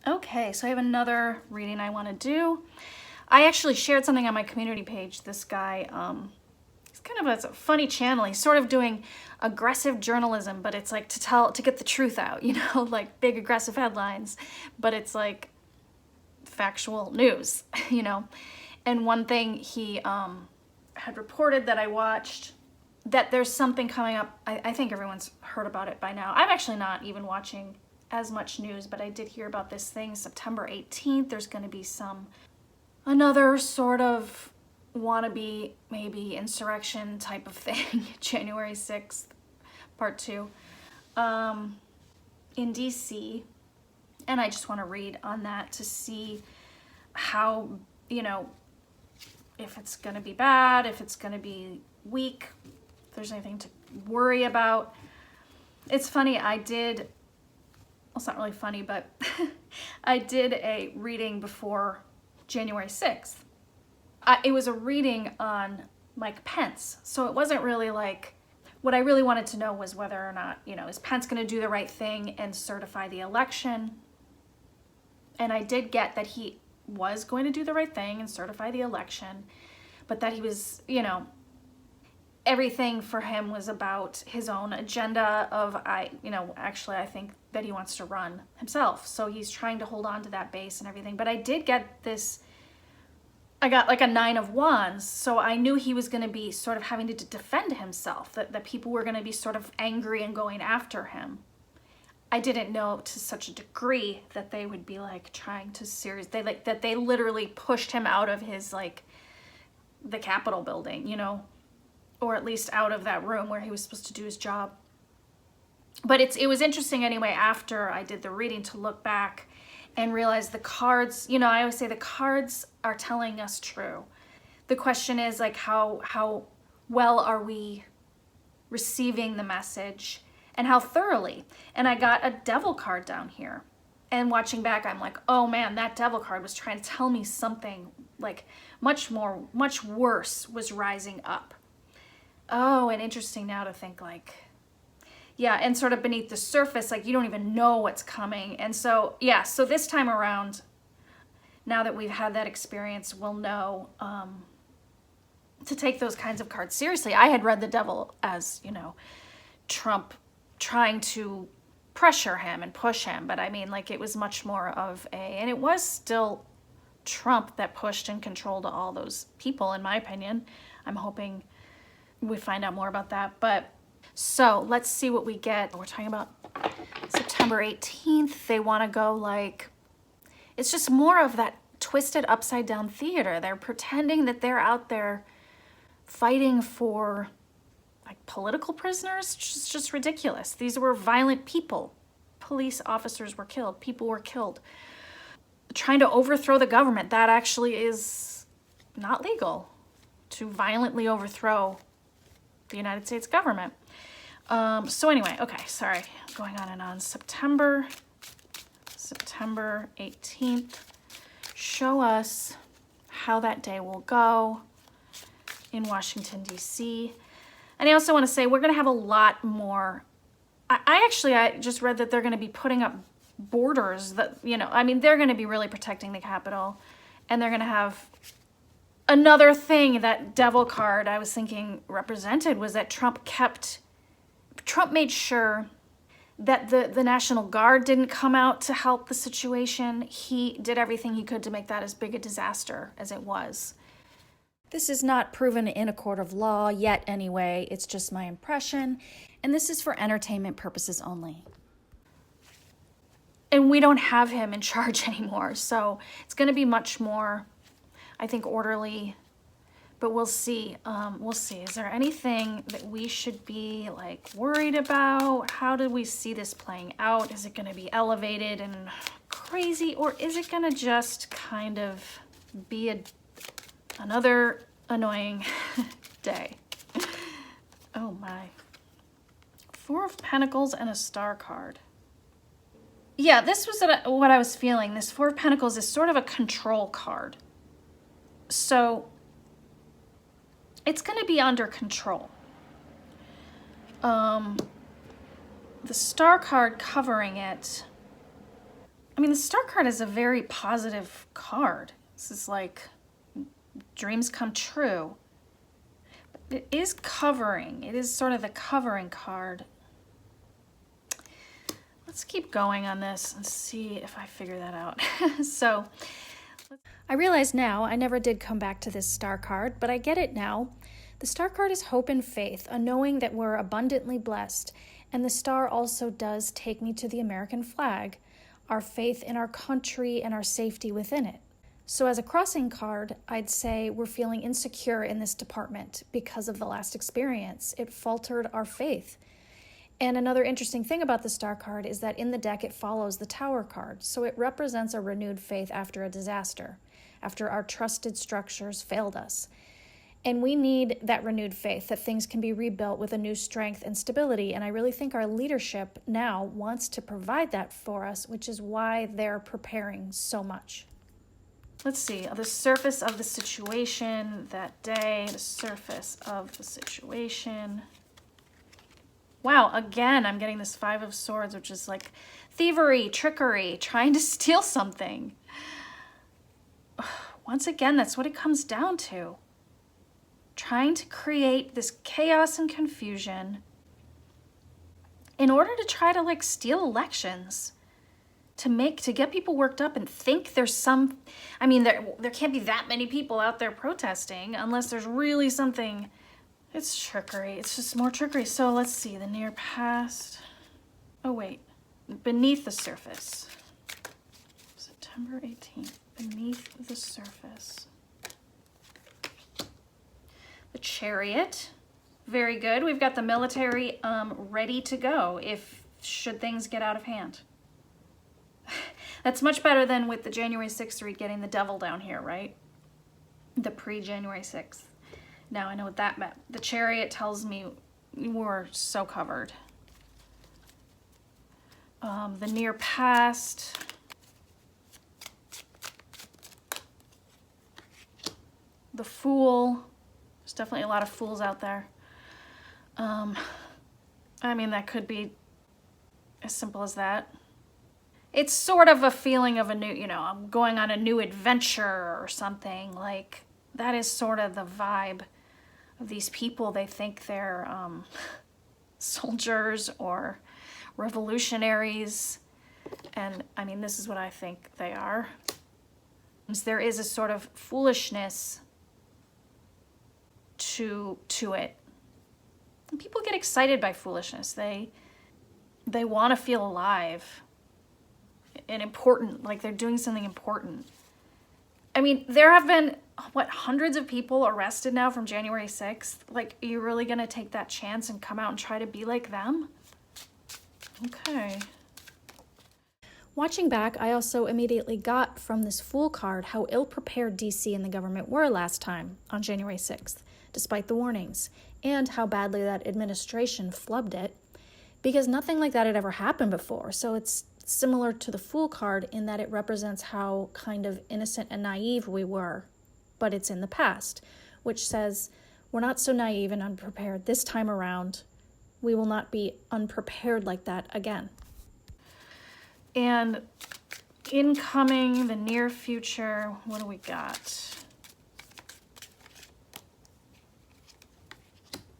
Okay, so I have another reading I want to do. I actually shared something on my community page. This guy, he's kind of a funny channel. He's sort of doing aggressive journalism, but it's like to get the truth out, you know, like big aggressive headlines, but it's like factual news, you know. And one thing he had reported that I watched, that there's something coming up. I think everyone's heard about it by now. I'm actually not even watching as much news, but I did hear about this thing, September 18th. There's going to be another sort of wannabe, maybe insurrection type of thing, January 6th, part 2, in DC. And I just want to read on that to see how, you know, if it's going to be bad, if it's going to be weak, if there's anything to worry about. It's funny, well, it's not really funny, but I did a reading before January 6th. It was a reading on Mike Pence. So it wasn't really like, what I really wanted to know was whether or not, you know, is Pence going to do the right thing and certify the election? And I did get that he was going to do the right thing and certify the election, but that he was, you know, everything for him was about his own agenda of, actually I think that he wants to run himself. So he's trying to hold on to that base and everything. But I did get this, I got like a 9 of Wands. So I knew he was going to be sort of having to defend himself, that people were going to be sort of angry and going after him. I didn't know to such a degree that they would be like trying to that they literally pushed him out of his, like, the Capitol building, you know, or at least out of that room where he was supposed to do his job. But it was interesting anyway, after I did the reading, to look back and realize the cards, you know, I always say the cards are telling us true. The question is, like, how well are we receiving the message? And how thoroughly. And I got a devil card down here. And watching back, I'm like, oh man, that devil card was trying to tell me something like much worse was rising up. Oh, and interesting now to think, like, yeah, and sort of beneath the surface, like, you don't even know what's coming. And so, yeah, so this time around, now that we've had that experience, we'll know to take those kinds of cards seriously. I had read the devil as, you know, Trump trying to pressure him and push him, but I mean, like, it was much more of and it was still Trump that pushed and controlled all those people, in my opinion. I'm hoping we find out more about that. But so let's see what we get. We're talking about September 18th. They want to go, like, it's just more of that twisted upside down theater. They're pretending that they're out there fighting for, like, political prisoners. It's just ridiculous. These were violent people. Police officers were killed. People were killed. Trying to overthrow the government. That actually is not legal, to violently overthrow the United States government. So anyway, okay, sorry, going on and on. September 18th. Show us how that day will go in Washington, D.C. And I also want to say we're going to have a lot more. I just read that they're going to be putting up borders that, you know, I mean, they're going to be really protecting the Capitol. And they're going to have another thing that devil card I was thinking represented was that Trump made sure that the National Guard didn't come out to help the situation. He did everything he could to make that as big a disaster as it was. This is not proven in a court of law yet anyway. It's just my impression. And this is for entertainment purposes only. And we don't have him in charge anymore. So it's going to be much more, I think, orderly. But we'll see. We'll see. Is there anything that we should be, like, worried about? How do we see this playing out? Is it going to be elevated and crazy? Or is it going to just kind of be another annoying day? Oh my. 4 of Pentacles and a Star card. Yeah, this was what I was feeling. This 4 of Pentacles is sort of a control card. So it's going to be under control. The Star card covering it, I mean, the Star card is a very positive card. This is like dreams come true. But it is covering. It is sort of the covering card. Let's keep going on this and see if I figure that out. So, I realize now I never did come back to this Star card, but I get it now. The Star card is hope and faith, a knowing that we're abundantly blessed. And the Star also does take me to the American flag, our faith in our country and our safety within it. So as a crossing card, I'd say we're feeling insecure in this department because of the last experience. It faltered our faith. And another interesting thing about the Star card is that in the deck it follows the Tower card, so it represents a renewed faith after a disaster, after our trusted structures failed us. And we need that renewed faith that things can be rebuilt with a new strength and stability, and I really think our leadership now wants to provide that for us, which is why they're preparing so much. Let's see, the surface of the situation that day, the surface of the situation. Wow, again, I'm getting this Five of Swords, which is like thievery, trickery, trying to steal something. Once again, that's what it comes down to. Trying to create this chaos and confusion in order to try to like steal elections, to get people worked up and think there's some, I mean, there can't be that many people out there protesting unless there's really something. It's trickery. It's just more trickery. So let's see, the near past. Oh, wait. Beneath the surface. September 18th. Beneath the surface. The Chariot. Very good. We've got the military ready to go should things get out of hand. That's much better than with the January 6th read getting the devil down here, right? The pre-January 6th. Now I know what that meant. The Chariot tells me we're so covered. The near past. The Fool. There's definitely a lot of fools out there. I mean, that could be as simple as that. It's sort of a feeling of a new, I'm going on a new adventure or something. Like, that is sort of the vibe of these people. They think they're soldiers or revolutionaries. And I mean, this is what I think they are. There is a sort of foolishness to it. And people get excited by foolishness. They want to feel alive and important, like they're doing something important. I mean, there have been, hundreds of people arrested now from January 6th? Like, are you really going to take that chance and come out and try to be like them? Okay. Watching back, I also immediately got from this Fool card how ill-prepared DC and the government were last time on January 6th, despite the warnings, and how badly that administration flubbed it, because nothing like that had ever happened before. So it's similar to the Fool card in that it represents how kind of innocent and naive we were, but it's in the past, which says we're not so naive and unprepared this time around. We will not be unprepared like that again. And incoming, the near future, what do we got?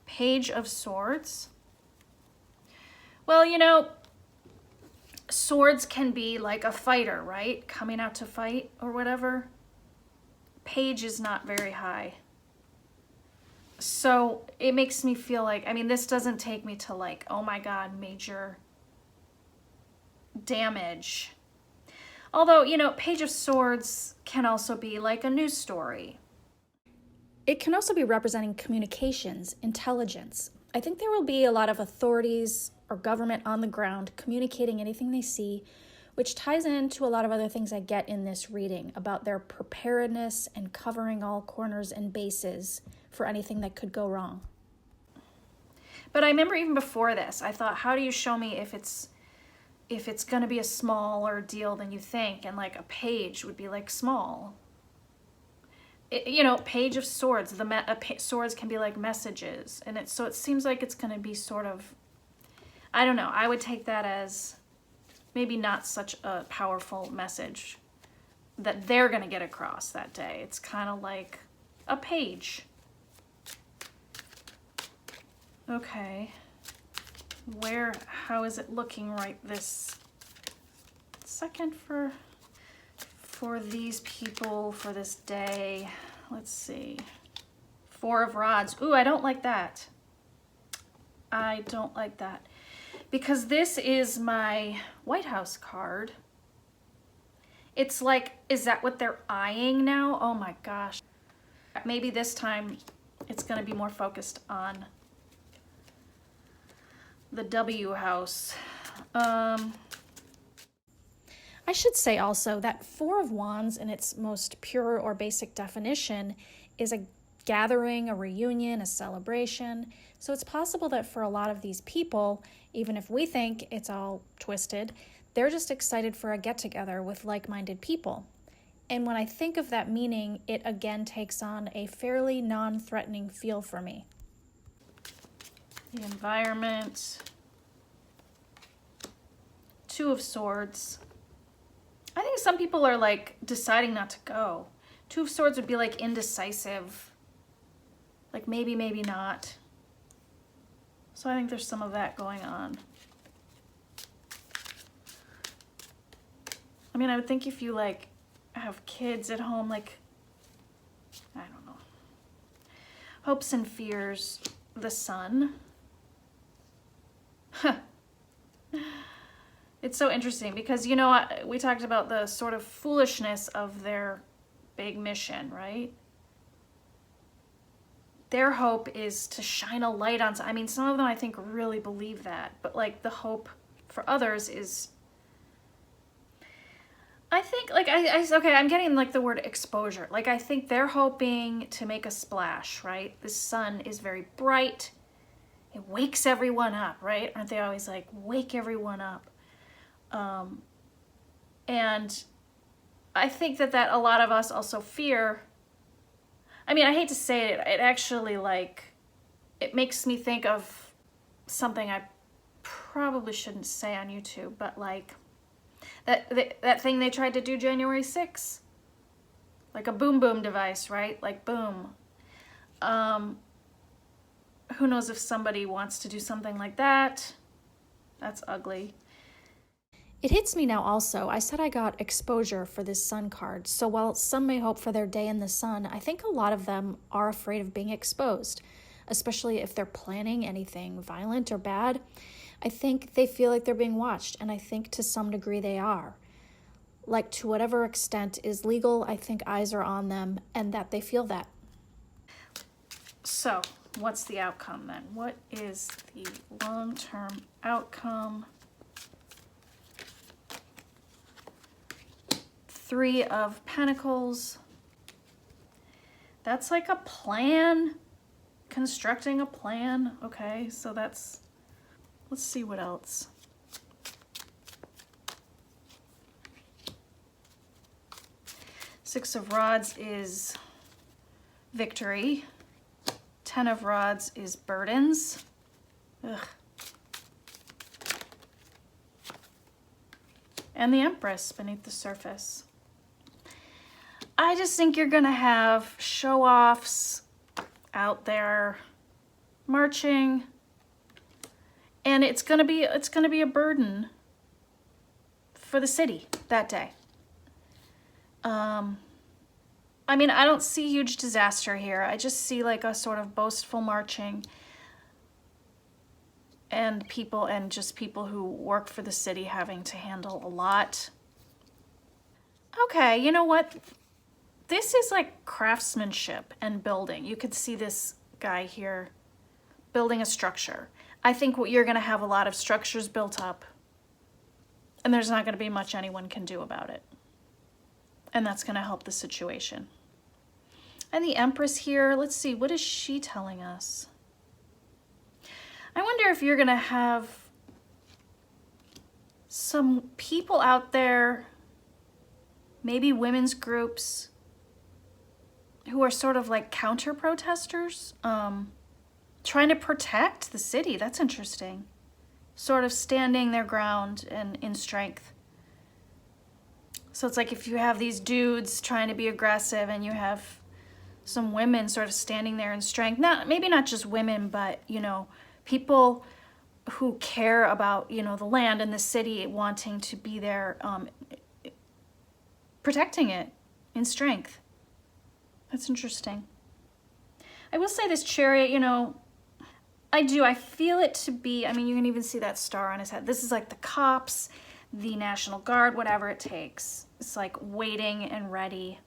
Page of Swords. Well, swords can be like a fighter, right? Coming out to fight or whatever. Page is not very high. So it makes me feel like, I mean, this doesn't take me to like, oh my God, major damage. Although, Page of Swords can also be like a news story. It can also be representing communications, intelligence. I think there will be a lot of authorities or government on the ground communicating anything they see, which ties into a lot of other things I get in this reading about their preparedness and covering all corners and bases for anything that could go wrong. But I remember even before this, I thought, how do you show me if it's going to be a smaller deal than you think? And like a page would be like small. Page of Swords, swords can be like messages. And so it seems like it's going to be sort of, I don't know, I would take that as maybe not such a powerful message that they're going to get across that day. It's kind of like a page. Okay. How is it looking right this second for these people for this day? Let's see. 4 of Rods. Ooh, I don't like that. I don't like that. Because this is my White House card. It's like, is that what they're eyeing now? Oh my gosh. Maybe this time it's going to be more focused on the W house. I should say also that 4 of Wands in its most pure or basic definition is a gathering, a reunion, a celebration. So it's possible that for a lot of these people, even if we think it's all twisted, they're just excited for a get-together with like-minded people. And when I think of that meaning, it again takes on a fairly non-threatening feel for me. The environment. 2 of Swords. I think some people are like deciding not to go. 2 of Swords would be like indecisive. Like maybe, maybe not. So I think there's some of that going on. I mean, I would think if you like have kids at home, like, I don't know. Hopes and fears, the Sun. It's so interesting because, you know, we talked about the sort of foolishness of their big mission, right? Their hope is to shine a light on, I mean, some of them I think really believe that, but like the hope for others is, I think, like, okay, I'm getting like the word exposure. Like, I think they're hoping to make a splash, right? The sun is very bright. It wakes everyone up, right? Aren't they always like, wake everyone up? And I think that a lot of us also fear, I mean, I hate to say it, it actually like, it makes me think of something I probably shouldn't say on YouTube, but like that thing they tried to do January 6th, like a boom boom device, right? Like boom. Who knows if somebody wants to do something like that? That's ugly. It hits me now also. I said I got exposure for this sun card. So while some may hope for their day in the sun, I think a lot of them are afraid of being exposed, especially if they're planning anything violent or bad. I think they feel like they're being watched, and I think to some degree they are. Like, to whatever extent is legal, I think eyes are on them and that they feel that. So, what's the outcome then? What is the long-term outcome? 3 of Pentacles. That's like a plan, constructing a plan. Okay, so that's, let's see what else. Six of Rods is victory. 10 of Rods is burdens. Ugh. And the Empress beneath the surface. I just think you're gonna have show-offs out there marching, and it's gonna be a burden for the city that day. I mean, I don't see huge disaster here. I just see like a sort of boastful marching and just people who work for the city having to handle a lot. Okay, you know what? This is like craftsmanship and building. You could see this guy here building a structure. I think you're gonna have a lot of structures built up, and there's not gonna be much anyone can do about it. And that's gonna help the situation. And the Empress here, let's see, what is she telling us? I wonder if you're gonna have some people out there, maybe women's groups, who are sort of like counter-protesters, trying to protect the city. That's interesting. sort of standing their ground and in strength. So it's like if you have these dudes trying to be aggressive and you have some women sort of standing there in strength, maybe not just women, but, you know, people who care about, you know, the land and the city, wanting to be there, protecting it in strength. That's interesting. I will say this chariot, you know, I feel it to be, I mean, you can even see that star on his head. This is like the cops, the National Guard, whatever it takes. It's like waiting and ready.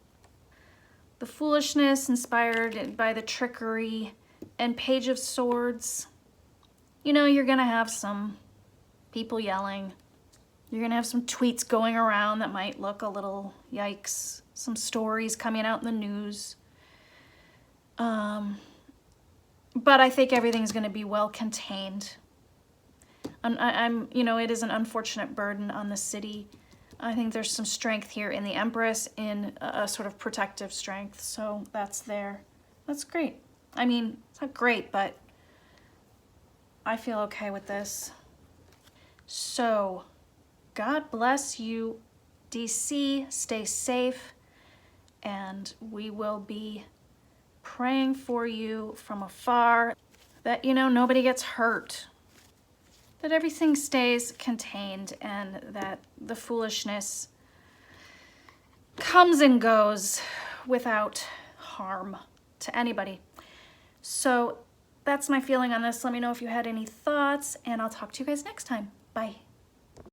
The foolishness inspired by the trickery and Page of Swords. You know, you're gonna have some people yelling. You're gonna have some tweets going around that might look a little yikes. Some stories coming out in the news. But I think everything's gonna be well contained. You know, it is an unfortunate burden on the city. I think there's some strength here in the Empress, in a sort of protective strength. So that's there. That's great. I mean, it's not great, but I feel okay with this. So, God bless you, DC. Stay safe. And we will be praying for you from afar that, you know, nobody gets hurt. That everything stays contained and that the foolishness comes and goes without harm to anybody. So that's my feeling on this. Let me know if you had any thoughts, and I'll talk to you guys next time. Bye.